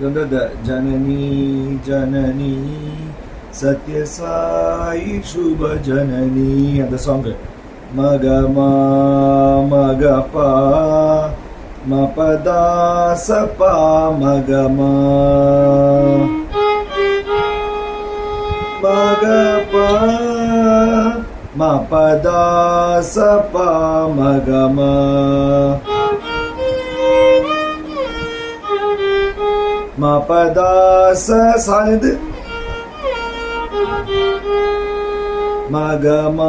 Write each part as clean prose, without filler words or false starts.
ಜನನಿ ಜನನಿ ಸತ್ಯ ಸಾಯಿ ಶುಭ ಜನನಿ ಅಂತ ಸಾಂಗ್. ಮಗ ಮಗ ಪ ಮ ಪದ ಸ ಪ ಮಗ ಮಗ ಪ ಮ ಪದ ಸ ಪ ಮಗ ಮ ಪದ ಸ ಸಾಲಿದು ಮಗ ಮ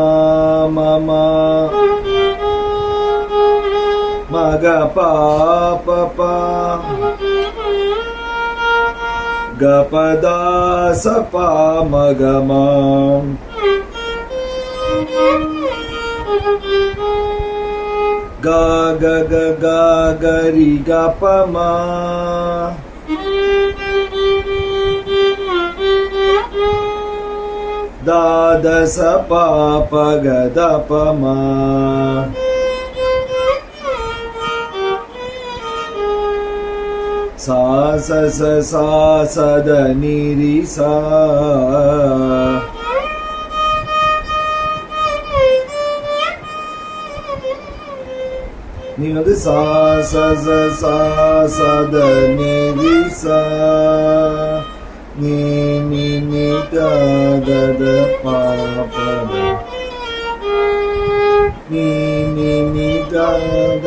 ಮಗ ಪ ಪ ಗ ಪದ ಸ ಪ ಮಗ ಗ ಗ ಗ ಗ ಗ ರಿ ಗ ಪ ಮ ದ ದ ಸ ಪ ಪ ಗ ದ ಪ ಮ ಸಾ ಸ ಸ ಸಾ ಸ ದ ನಿ ರಿ ಸಾ நீ வந்து சா ச ச சா ச த நி ரி சா நீ நீ நீ த த த ப ப நீ நீ நீ த த